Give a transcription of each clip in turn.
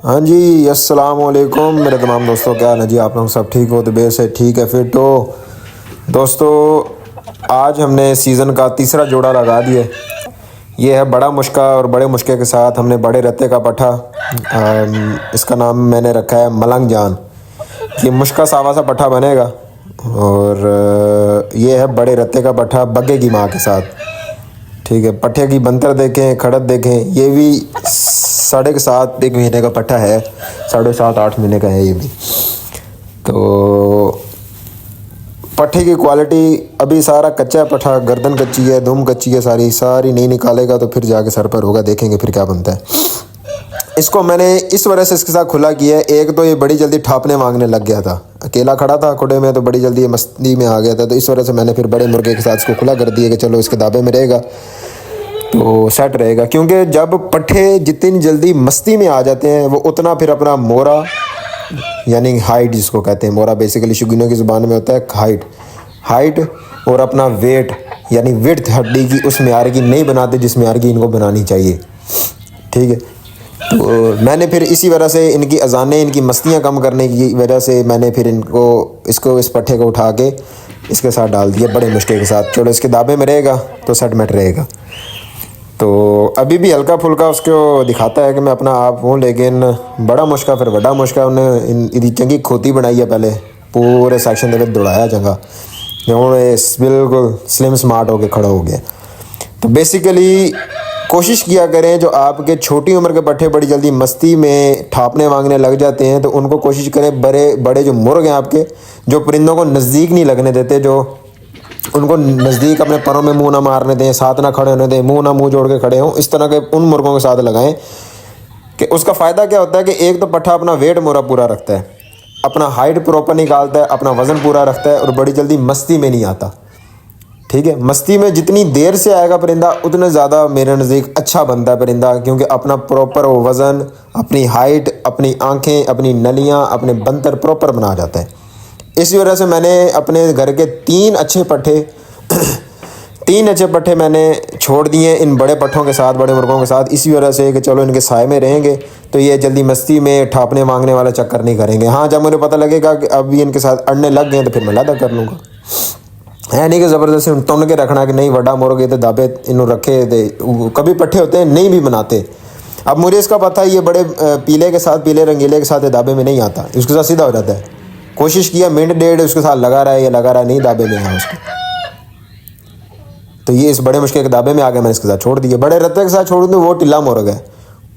हाँ जी, अस्सलाम वालेकुम मेरे तमाम दोस्तों, क्या हाल है जी। आप लोग सब ठीक हो तो बेस है, ठीक है फिर तो दोस्तों आज हमने सीज़न का तीसरा जोड़ा लगा दिया। ये है बड़ा मुश्का, और बड़े मुश्के के साथ हमने बड़े रत्ते का पट्ठा इसका नाम मैंने रखा है मलंग जान। ये मुश्का सावा सा पट्ठा बनेगा, और ये है बड़े रत्ते का पट्ठा बग्गे की माँ के साथ। ठीक है, पट्ठे की बंतर देखें, खड़त देखें। ये भी 7.5 एक महीने का पट्ठा है, 7.5-8 महीने का है ये भी। तो पट्ठे की क्वालिटी अभी सारा कच्चा पट्ठा, गर्दन कच्ची है, दुम कच्ची है, सारी सारी नहीं निकालेगा तो फिर जाके सर पर होगा, देखेंगे फिर क्या बनता है। इसको मैंने इस वजह से इसके साथ खुला किया है, एक तो ये बड़ी जल्दी ठापने मांगने लग गया था, अकेला खड़ा था खुडे में तो बड़ी जल्दी ये मस्ती में आ गया था। तो इस वजह से मैंने फिर बड़े मुर्गे के साथ इसको खुला कर दिया कि चलो इसके दाबे में रहेगा तो सेट रहेगा। क्योंकि जब पट्ठे जितनी जल्दी मस्ती में आ जाते हैं वो उतना फिर अपना मोरा यानी हाइट जिसको कहते हैं, मोरा बेसिकली शुगीनों की ज़ुबान में होता है हाइट और अपना वेट यानी विड्थ हड्डी की उस म्यार की नहीं बनाते जिस म्यार की इनको बनानी चाहिए। ठीक है, तो मैंने फिर इसी वजह से इनकी अजानें, इनकी मस्तियाँ कम करने की वजह से मैंने फिर इस पट्ठे को उठा के इसके साथ डाल दिया बड़े मुश्किल के साथ। चलो इसके दाबे में रहेगा तो सेट मेट रहेगा। तो अभी भी हल्का फुल्का उसको दिखाता है कि मैं अपना आप हूँ, लेकिन बड़ा मुश्किल फिर बड़ा मुश्किल उन्हें इदी चंगी खोती बनाई है, पहले पूरे सेक्शन के दौड़ाया जगह बिल्कुल स्लिम स्मार्ट होके खड़ा हो गया। तो बेसिकली कोशिश किया करें, जो आपके छोटी उम्र के पट्ठे बड़ी जल्दी मस्ती में ठापने मांगने लग जाते हैं तो उनको कोशिश करें बड़े बड़े जो मुर्ग हैं आपके, जो परिंदों को नज़दीक नहीं लगने देते, जो उनको नज़दीक अपने परों में मुंह ना मारने दें, साथ ना खड़े होने दें, मुंह ना मुंह जोड़ के खड़े हों, इस तरह के उन मुर्गों के साथ लगाएं। कि उसका फ़ायदा क्या होता है कि एक तो पट्ठा अपना वेट मोरा पूरा रखता है, अपना हाइट प्रॉपर निकालता है, अपना वज़न पूरा रखता है और बड़ी जल्दी मस्ती में नहीं आता। ठीक है, मस्ती में जितनी देर से आएगा परिंदा उतने ज़्यादा मेरे नज़दीक अच्छा बनता है परिंदा, क्योंकि अपना प्रॉपर वज़न, अपनी हाइट, अपनी आँखें, अपनी नलियाँ, अपने बंतर प्रॉपर बना जाता है। इसी वजह से मैंने अपने घर के 3 अच्छे पट्ठे मैंने छोड़ दिए इन बड़े पट्ठों के साथ, बड़े मुर्गों के साथ, इसी वजह से कि चलो इनके साए में रहेंगे तो ये जल्दी मस्ती में ठापने मांगने वाला चक्कर नहीं करेंगे। हाँ, जब मुझे पता लगेगा कि अब ये इनके साथ अड़ने लग गए तो फिर मैं लादा कर लूँगा। है नहीं कि ज़बरदस्ती तुन के रखना कि नहीं वड्डा मुर्गे तो दाबे इन्हों रखे थे। कभी पट्ठे होते हैं नहीं भी बनाते। अब मुझे इसका पता है ये बड़े पीले के साथ, पीले रंगीले के साथ दाबे में नहीं आता, उसके साथ सीधा हो जाता है। कोशिश किया मिनट डेढ़ उसके साथ लगा रहा है, ये लगा रहा है, नहीं दाबे में आया उसके। तो ये इस बड़े मुश्किल के दाबे में आ गया, मैंने इसके साथ छोड़ दिया। बड़े रत्ते के साथ छोड़ दूँ वो टिल्ला मुर्ग है,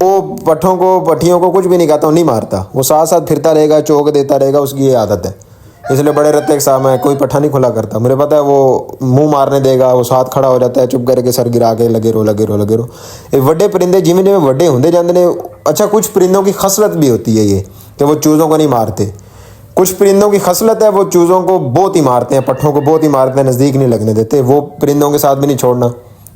वो पट्ठियों को कुछ भी नहीं खाता, नहीं मारता, वो साथ साथ फिरता रहेगा, चौक देता रहेगा, उसकी ये आदत है। इसलिए बड़े रत्ते के साथ मैं कोई पट्ठा नहीं खुला करता। मुझे पता है वो मुंह मारने देगा, वो साथ खड़ा हो जाता है चुप करके, सर गिरा के लगे रो। ये बड़े परिंदे जिमें जिमें बड़े होंगे जाते हैं। अच्छा, कुछ परिंदों की खसलत भी होती है ये कि वो चूज़ों को नहीं मारते। कुछ परिंदों की खसलत है वो चूज़ों को बहुत ही मारते हैं, पट्ठों को बहुत ही मारते हैं, नज़दीक नहीं लगने देते। वो परिंदों के साथ भी नहीं छोड़ना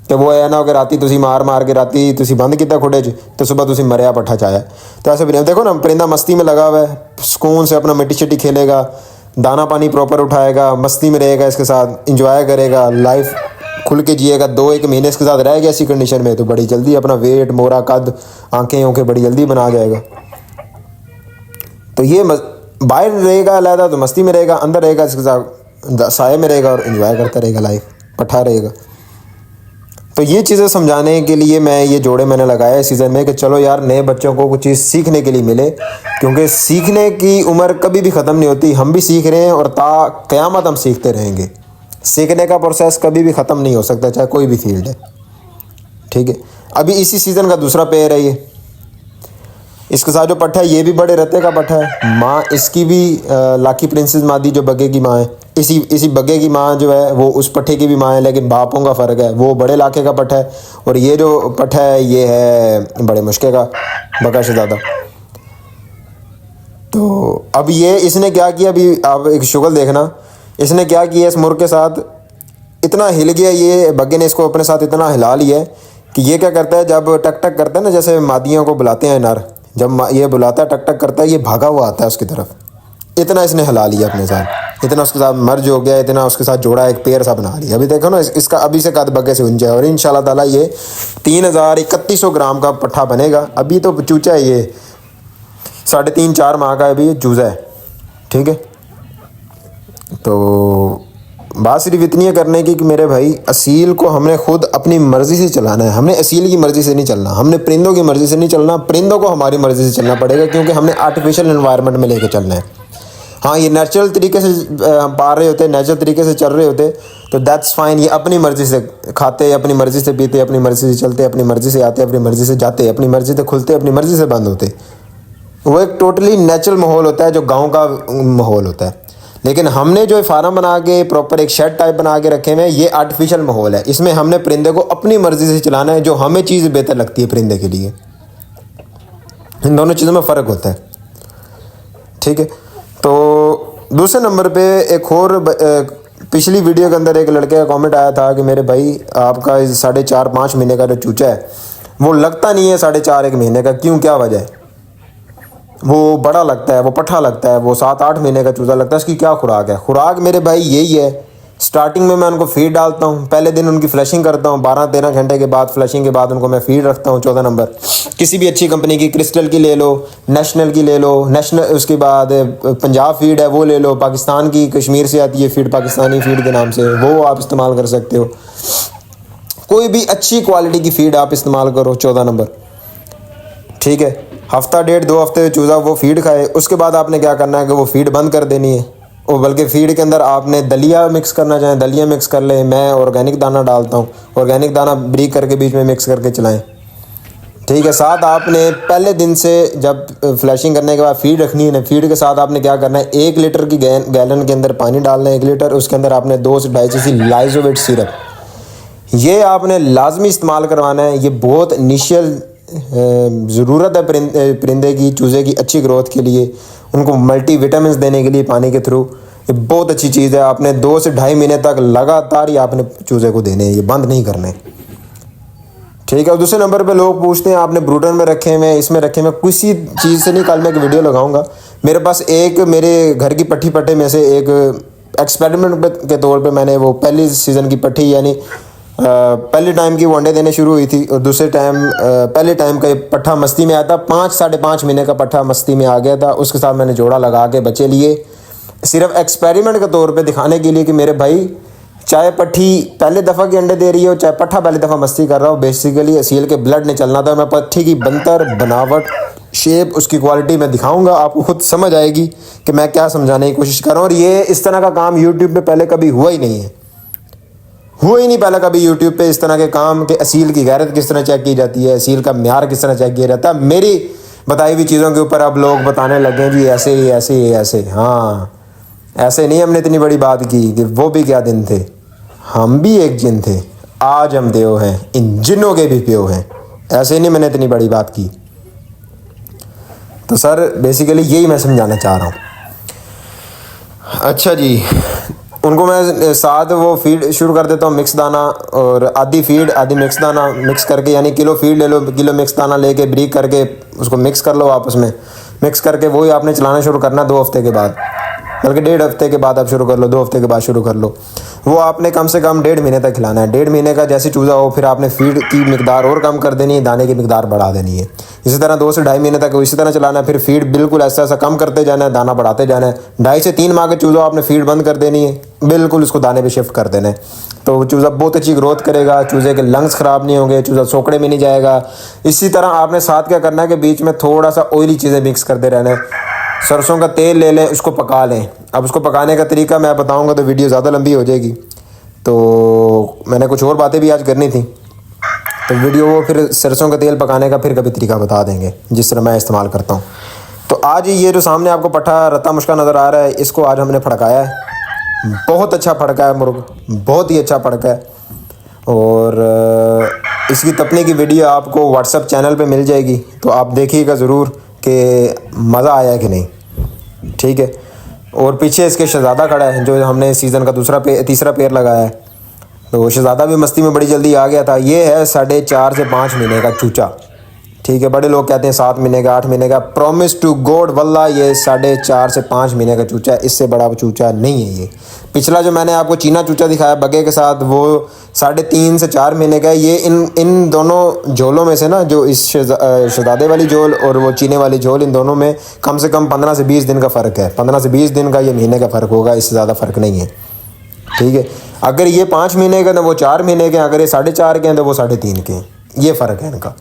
कि वो है ना कि राती तुसी मार के राती तुसी बंद किया खुडे च तो सुबह तुसी मरिया पट्ठा चाया। तो ऐसे भी देखो ना, परिंदा मस्ती में लगा हुआ है, सुकून से अपना मिट्टी शिट्टी खेलेगा, दाना पानी प्रॉपर उठाएगा, मस्ती में रहेगा, इसके साथ इंजॉय करेगा, लाइफ खुल के जिएगा। 2-1 महीने इसके साथ रह गया ऐसी कंडीशन में तो बड़ी जल्दी अपना वेट, मोरा, कद, आँखें बड़ी जल्दी बना जाएगा। तो ये बाहर रहेगा अलहदा तो मस्ती में रहेगा, अंदर रहेगा इसके साथ साए में रहेगा और इन्जॉय करता रहेगा, लाइफ पट्ठा रहेगा। तो ये चीज़ें समझाने के लिए मैं ये जोड़े मैंने लगाया इस सीज़न में कि चलो यार नए बच्चों को कुछ चीज़ सीखने के लिए मिले, क्योंकि सीखने की उम्र कभी भी ख़त्म नहीं होती। हम भी सीख रहे हैं और ता क़यामत हम सीखते रहेंगे। सीखने का प्रोसेस कभी भी ख़त्म नहीं हो सकता, चाहे कोई भी फील्ड है। ठीक है, अभी इसी सीज़न का दूसरा पेयर है ये। इसके साथ जो पट्ठा है ये भी बड़े रत्ते का पट्ठा है। माँ इसकी भी लाकी प्रिंसेस मादी जो बग्गे की माँ है, इसी बग्गे की माँ जो है वो उस पट्ठे की भी माँ है, लेकिन बापों का फ़र्क है। वो बड़े इलाके का पट्ठा है और ये जो पट्ठा है ये है बड़े मुश्किल का बका शहज़ादा। तो अब ये इसने क्या किया, अभी आप एक शुगल देखना, इसने क्या किया इस मुर्ग के साथ, इतना हिल गया ये बग्गे ने, इसको अपने साथ इतना हिला लिया है कि ये क्या करता है, जब टक टक करता है ना, जैसे मादियों को बुलाते हैं नर, जब ये बुलाता है टक टक करता है, ये भागा हुआ आता है उसकी तरफ। इतना इसने हिला लिया अपने साथ, इतना उसके साथ मर्ज हो गया, इतना उसके साथ जोड़ा, एक पेड़ सा बना लिया। अभी देखो ना इसका अभी से कद बग्गे से ऊंचा है और इंशाल्लाह ताला ये 3100 ग्राम का पट्ठा बनेगा। अभी तो चूचा है ये, 3.5-4 माह का अभी ये चूज़ा है, ठीक है। तो बात सिर्फ इतनी है करने की कि मेरे भाई असील को हमने खुद अपनी मर्ज़ी से चलाना है। हमने असील की मर्ज़ी से नहीं चलना, हमने परिंदों की मर्ज़ी से नहीं चलना, परिंदों को हमारी मर्ज़ी से चलना पड़ेगा, क्योंकि हमने आर्टिफिशियल एनवायरनमेंट में लेके चलना है। हाँ, ये नेचुरल तरीके से पाल रहे होते, नेचुरल तरीके से चल रहे होते तो दैट्स फाइन। ये अपनी मर्ज़ी से खाते, अपनी मर्ज़ी से पीते, अपनी मर्ज़ी से चलते, अपनी मर्ज़ी से आते, अपनी मर्ज़ी से जाते, अपनी मर्ज़ी से खुलते, अपनी मर्ज़ी से बंद होते। वो एक टोटली नेचुरल माहौल होता है जो गाँव का माहौल होता है। लेकिन हमने जो फार्म बना के प्रॉपर एक शेड टाइप बना के रखे हुए हैं, ये आर्टिफिशियल माहौल है। इसमें हमने परिंदे को अपनी मर्ज़ी से चलाना है, जो हमें चीज़ बेहतर लगती है परिंदे के लिए। इन दोनों चीज़ों में फ़र्क होता है, ठीक है। तो दूसरे नंबर पे एक और पिछली वीडियो के अंदर एक लड़के का कमेंट आया था कि मेरे भाई आपका 4.5-5 महीने का जो चूचा है वो लगता नहीं है 4.5-1 महीने का, क्यों, क्या वजह है? वो बड़ा लगता है, वो पट्ठा लगता है, वो 7-8 महीने का चूज़ा लगता है। इसकी क्या खुराक है? खुराक मेरे भाई यही है, स्टार्टिंग में मैं उनको फीड डालता हूँ, पहले दिन उनकी फ्लशिंग करता हूँ, 12-13 घंटे के बाद फ्लशिंग के बाद उनको मैं फीड रखता हूँ 14 नंबर। किसी भी अच्छी कंपनी की, क्रिस्टल की ले लो, नेशनल की ले लो, नेशनल, उसके बाद पंजाब फीड है वो ले लो, पाकिस्तान की कश्मीर से आती है फीड, पाकिस्तानी फीड के नाम से, वो आप इस्तेमाल कर सकते हो। कोई भी अच्छी क्वालिटी की फीड आप इस्तेमाल करो 14 नंबर, ठीक है। हफ्ता 1.5-2 हफ्ते चूज़ा वो फीड खाए, उसके बाद आपने क्या करना है कि वो फीड बंद कर देनी है। और बल्कि फीड के अंदर आपने दलिया मिक्स करना चाहें दलिया मिक्स कर लें। मैं ऑर्गेनिक दाना डालता हूँ, ऑर्गेनिक दाना ब्रीक करके बीच में मिक्स करके चलाएं, ठीक है। साथ आपने पहले दिन से जब फ्लैशिंग करने के बाद फीड रखनी है ना, फीड के साथ आपने क्या करना है, 1 लीटर की गैलन के अंदर पानी डालना है, 1 लीटर, उसके अंदर आपने 2 से 2.5 cc लाइजोवेट सिरप, ये आपने लाजमी इस्तेमाल करवाना है। ये बहुत इनिशियल ज़रूरत है परिंदे की, चूज़े की अच्छी ग्रोथ के लिए, उनको मल्टी विटामिन देने के लिए पानी के थ्रू। ये बहुत अच्छी चीज़ है। आपने 2 से 2.5 महीने तक लगातार ही आपने चूज़े को देने हैं, ये बंद नहीं करने, ठीक है। और दूसरे नंबर पे लोग पूछते हैं आपने ब्रूडर में रखे हुए, इसमें रखे हुए, किसी चीज़ से नहीं। कल मैं एक वीडियो लगाऊंगा, मेरे पास एक मेरे घर की पट्टी पट्टे में से एक एक्सपेरिमेंट के तौर पे मैंने वो पहली सीज़न की पट्टी, यानी पहले टाइम की वो अंडे देने शुरू हुई थी, और दूसरे टाइम पहले टाइम का पट्ठा मस्ती में आया था, 5-5.5 महीने का पट्ठा मस्ती में आ गया था। उसके साथ मैंने जोड़ा लगा के बच्चे लिए, सिर्फ एक्सपेरिमेंट के तौर पे दिखाने के लिए कि मेरे भाई चाहे पट्ठी पहले दफ़ा के अंडे दे रही हो, चाहे पट्ठा पहली दफ़ा मस्ती कर रहा हो, बेसिकली असील के ब्लड ने चलना था। मैं पट्ठी की बनतर, बनावट, शेप, उसकी क्वालिटी मैं दिखाऊंगा, आपको खुद समझ आएगी कि मैं क्या समझाने की कोशिश कर रहा हूँ। और ये इस तरह का काम यूट्यूब पे पहले कभी हुआ ही नहीं है, हुआ ही नहीं पहले कभी यूट्यूब पे इस तरह के काम, कि असील की गैरत किस तरह चेक की जाती है, असील का म्यार किस तरह चेक किया जाता है। मेरी बताई हुई चीज़ों के ऊपर अब लोग बताने लगे जी ऐसे ही ऐसे ही ऐसे। हाँ, ऐसे नहीं हमने इतनी बड़ी बात की कि वो भी क्या दिन थे, हम भी एक जिन थे, आज हम देव हैं, इन जिनों के भी प्यो हैं। ऐसे नहीं मैंने इतनी बड़ी बात की। तो सर बेसिकली यही मैं समझाना चाह रहा हूँ। अच्छा जी, उनको मैं साथ वो फीड शुरू कर देता हूँ, मिक्स दाना और आधी फीड आधी मिक्स दाना मिक्स करके, यानी किलो फीड ले लो, किलो मिक्स दाना लेके ब्रीक करके उसको मिक्स कर लो आपस में, मिक्स करके वही आपने चलाना शुरू करना 2 हफ्ते के बाद, बल्कि 1.5 हफ्ते के बाद आप शुरू कर लो, 2 हफ्ते के बाद शुरू कर लो। वो आपने कम से कम 1.5 महीने तक खिलाना है। 1.5 महीने का जैसे चूज़ा हो, फिर आपने फीड की मिकदार और कम कर देनी है, दाने की मिकदार बढ़ा देनी है। इसी तरह 2 से 2.5 महीने तक इसी तरह चलाना है। फिर फीड बिल्कुल ऐसा ऐसा कम करते जाना है, दाना बढ़ाते जाना है। 2.5 से 3 माह के चूज़ा आपने फीड बंद कर देनी है, बिल्कुल उसको दाने पे शिफ्ट कर देना है। तो चूज़ा बहुत अच्छी ग्रोथ करेगा, चूज़े के लंग्स ख़राब नहीं होंगे, चूज़ा सोकड़े में नहीं जाएगा। इसी तरह आपने साथ क्या करना है कि बीच में थोड़ा सा ऑयली चीज़ें मिक्स करते रहना है। सरसों का तेल ले लें, उसको पका लें। अब उसको पकाने का तरीका मैं बताऊँगा तो वीडियो ज़्यादा लंबी हो जाएगी, तो मैंने कुछ और बातें भी आज करनी थी, तो वीडियो वो फिर सरसों का तेल पकाने का फिर कभी तरीका बता देंगे जिस तरह मैं इस्तेमाल करता हूँ। तो आज ये जो सामने आपको पट्ठा रत्ता मुश्का नज़र आ रहा है, इसको आज हमने फड़काया है। बहुत अच्छा फड़का है मुर्ग, बहुत ही अच्छा फड़का है। और इसकी तपने की वीडियो आपको व्हाट्सएप चैनल पे मिल जाएगी, तो आप देखिएगा ज़रूर कि मज़ा आया कि नहीं, ठीक है। और पीछे इसके शहज़ादा खड़ा है, जो हमने सीज़न का तीसरा पेड़ लगाया है। तो शहज़ादा भी मस्ती में बड़ी जल्दी आ गया था। ये है 4.5 से 5 महीने का चूचा, ठीक है। बड़े लोग कहते हैं 7 महीने का, 8 महीने का। प्रॉमिस टू गॉड वल्ला ये 4.5 से 5 महीने का चूचा है, इससे बड़ा चूचा नहीं है ये। पिछला जो मैंने आपको चीना चूचा दिखाया बगे के साथ, वो 3.5 से 4 महीने का है। ये इन दोनों झोलों में से ना, जो इस शहजादे वाली झोल और वो चीने वाली झोल, इन दोनों में कम से कम 15 से 20 दिन का फ़र्क है। 15 से 20 दिन का ये महीने का फ़र्क होगा, इससे ज़्यादा फ़र्क नहीं है। ठीक है। अगर ये 5 महीने का तो वो 4 महीने के, अगर ये 4.5 के हैं तो वो 3.5 के हैं। ये फ़र्क है इनका,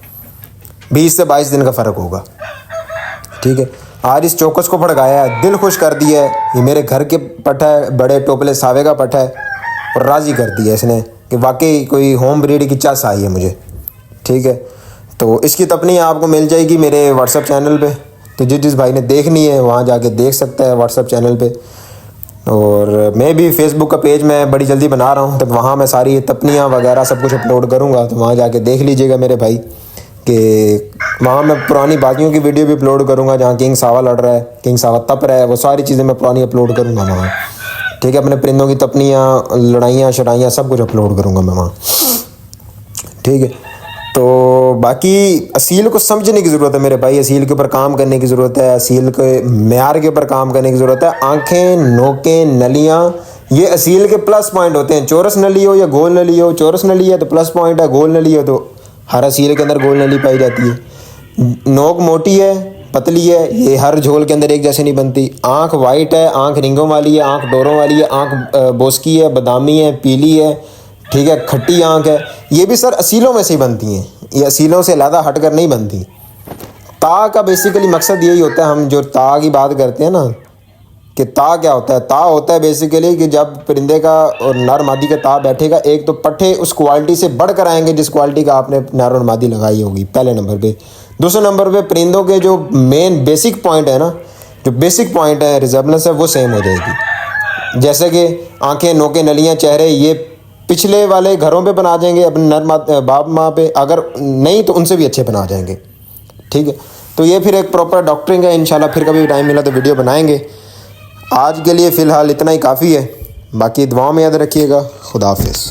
20 से 22 दिन का फ़र्क होगा। ठीक है। आज इस चौकस को भड़काया है, दिल खुश कर दिया है। ये मेरे घर के पट्ठा है, बड़े टोपले सावे का पट्ठा है, और राज़ी कर दिया इसने कि वाकई कोई होम ब्रीड की चास आई है मुझे। ठीक है। तो इसकी तपनी आपको मिल जाएगी मेरे व्हाट्सअप चैनल पे, तो जिस भाई ने देखनी है वहाँ जाके देख सकता है व्हाट्सअप चैनल पे। और मैं भी फेसबुक का पेज मैं बड़ी जल्दी बना रहा हूँ, तो वहाँ मैं सारी तपनियाँ वगैरह सब कुछ अपलोड करूँगा, तो वहाँ जाके देख लीजिएगा मेरे भाई। कि वहाँ मैं पुरानी बाजियों की वीडियो भी अपलोड करूँगा, जहाँ किंग सावा लड़ रहा है, किंग सावा तप रहा है, वो सारी चीज़ें मैं पुरानी अपलोड करूँगा वहाँ। ठीक है। अपने परिंदों की तपनियाँ, लड़ाइयाँ शड़ाइयाँ सब कुछ अपलोड करूँगा मैं वहाँ। ठीक है। तो बाकी असील को समझने की ज़रूरत है मेरे भाई, असील के ऊपर काम करने की ज़रूरत है, असील के म्यार के ऊपर काम करने की ज़रूरत है। आँखें, नोकें, नलियाँ, ये असील के प्लस पॉइंट होते हैं। चौरस नली हो या गोल नली हो, चौरस नली है तो प्लस पॉइंट है, गोल नली हो तो हर असील के अंदर गोल नली पाई जाती है। नोक मोटी है, पतली है, ये हर झोल के अंदर एक जैसे नहीं बनती। आँख वाइट है, आँख रिंगों वाली है, आँख डोरों वाली है, आँख बोस्की है, बादामी है, पीली है। ठीक है। खट्टी आँख है। ये भी सर असीलों में से ही बनती हैं, ये असीलों से ज़्यादा हट कर नहीं बनती। ता का बेसिकली मकसद यही होता है, हम जो ता की बात करते हैं ना, कि ता क्या होता है। ता होता है बेसिकली कि जब परिंदे का और नर मादी का ता बैठेगा, एक तो पट्ठे उस क्वालिटी से बढ़कर आएंगे जिस क्वालिटी का आपने नर और मादी लगाई होगी, पहले नंबर पे। दूसरे नंबर पे परिंदों के जो मेन बेसिक पॉइंट है ना, जो बेसिक पॉइंट है रिजर्वनेस है, वो सेम हो जाएगी। जैसे कि आँखें, नोकें, नलियाँ, चेहरे, ये पिछले वाले घरों पे बना जाएंगे अपने नर बाप माँ पे, अगर नहीं तो उनसे भी अच्छे बना जाएंगे। ठीक है। तो ये फिर एक प्रॉपर डॉक्टरिंग है। इंशाल्लाह फिर कभी टाइम मिला तो वीडियो बनाएंगे। आज के लिए फ़िलहाल इतना ही काफ़ी है। बाकी दुआओं में याद रखिएगा। खुदा हाफिज़।